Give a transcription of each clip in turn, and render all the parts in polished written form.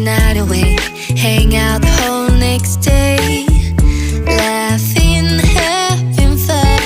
night away, hang out the whole next day, laughing, having fun.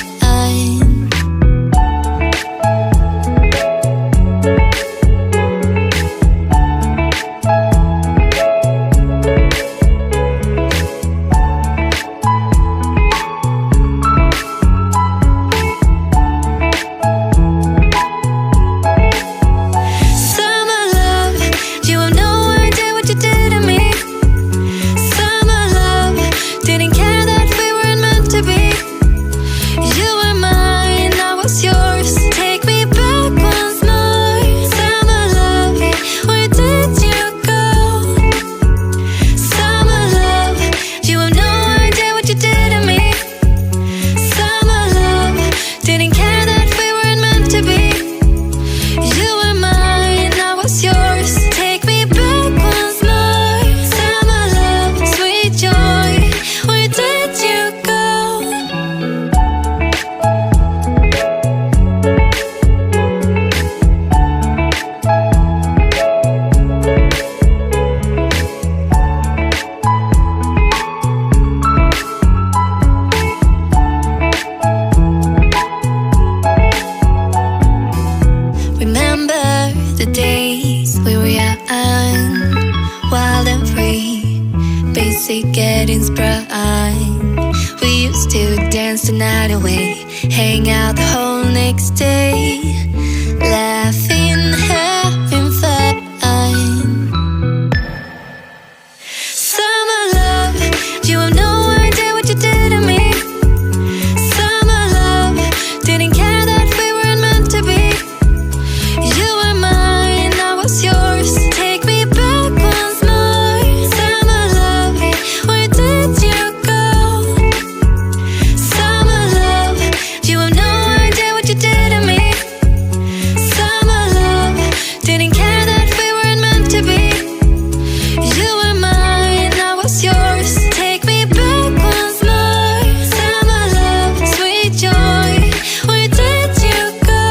Getting sprung. We used to dance the night away, hang out the whole next day, laughing, having fun. Summer love, you have no idea what you did to me. Summer love, didn't care that we weren't meant to be. You were mine, I was yours. Take me back once more. Summer love, where did you go? Summer love, you have no idea what you did to me. Summer love, didn't care that we weren't meant to be. You were mine, I was yours. Take me back once more. Summer love, sweet joy, where did you go?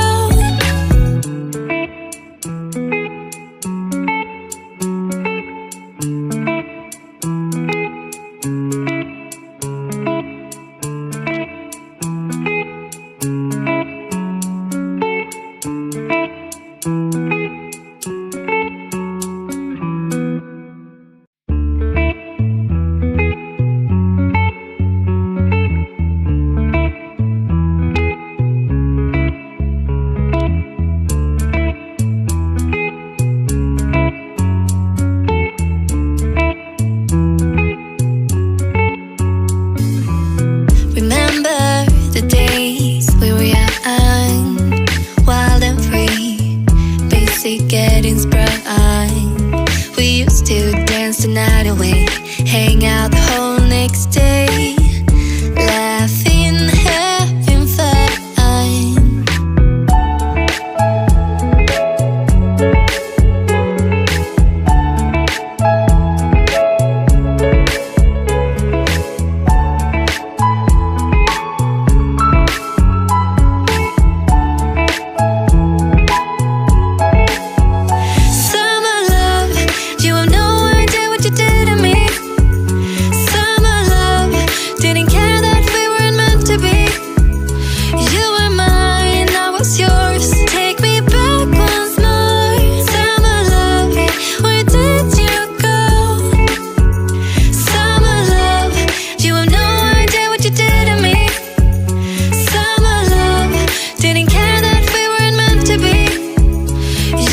Remember the days we were young, wild and free, basic getting sprung. We used to dance the night away, hang out the whole next day, laughing, having fun. Summer love, you have no idea what you did to me. Summer love, didn't care that we weren't meant to be. You were mine, I was yours. Take me back once more. Summer love, where did you go? Summer love, you have no idea what you did to me. Summer love, didn't care that we weren't meant to be.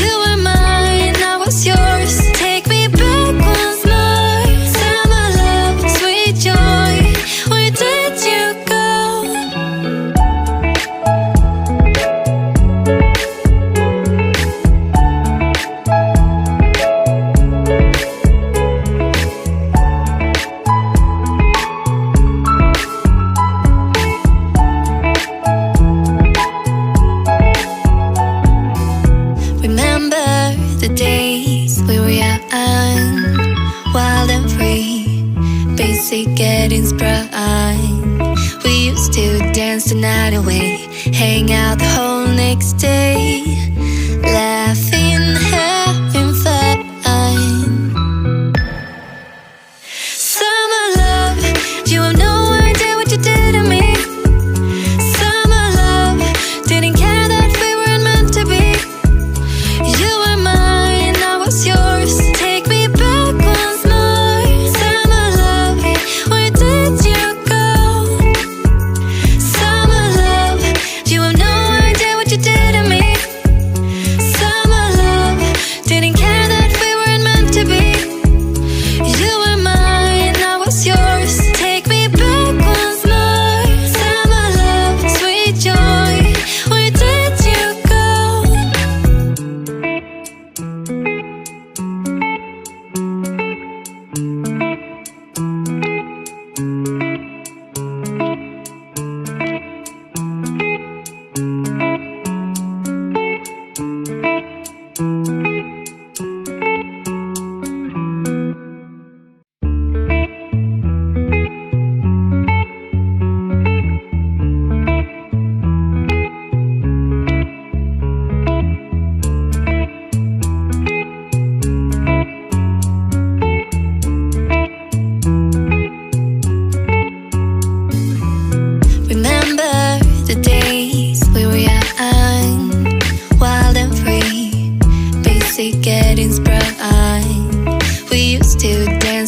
You were mine, I was yours. Take me back once more. Summer love, sweet joy, where did you go? Remember the days we were young, wild and free, basic getting sprung. We used to dance the night away, hang out the whole next day, laughing, having fun.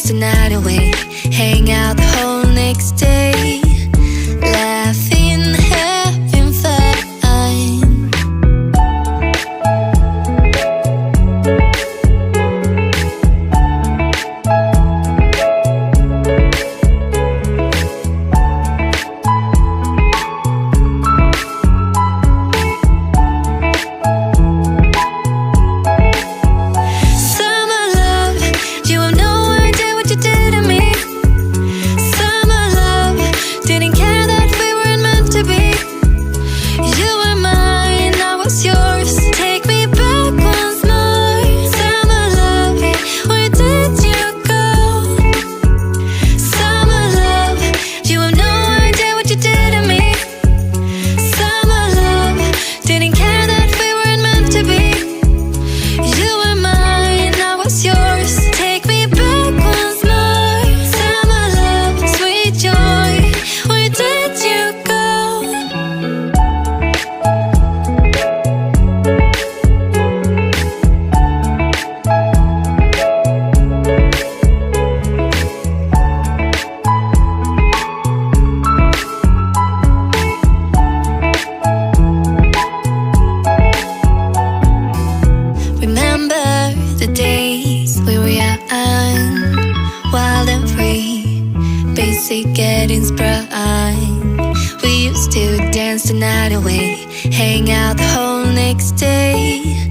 dance the night away, hang out the whole next day, laughing, having fun. Getting sprung. We used to dance the night away, hang out the whole next day.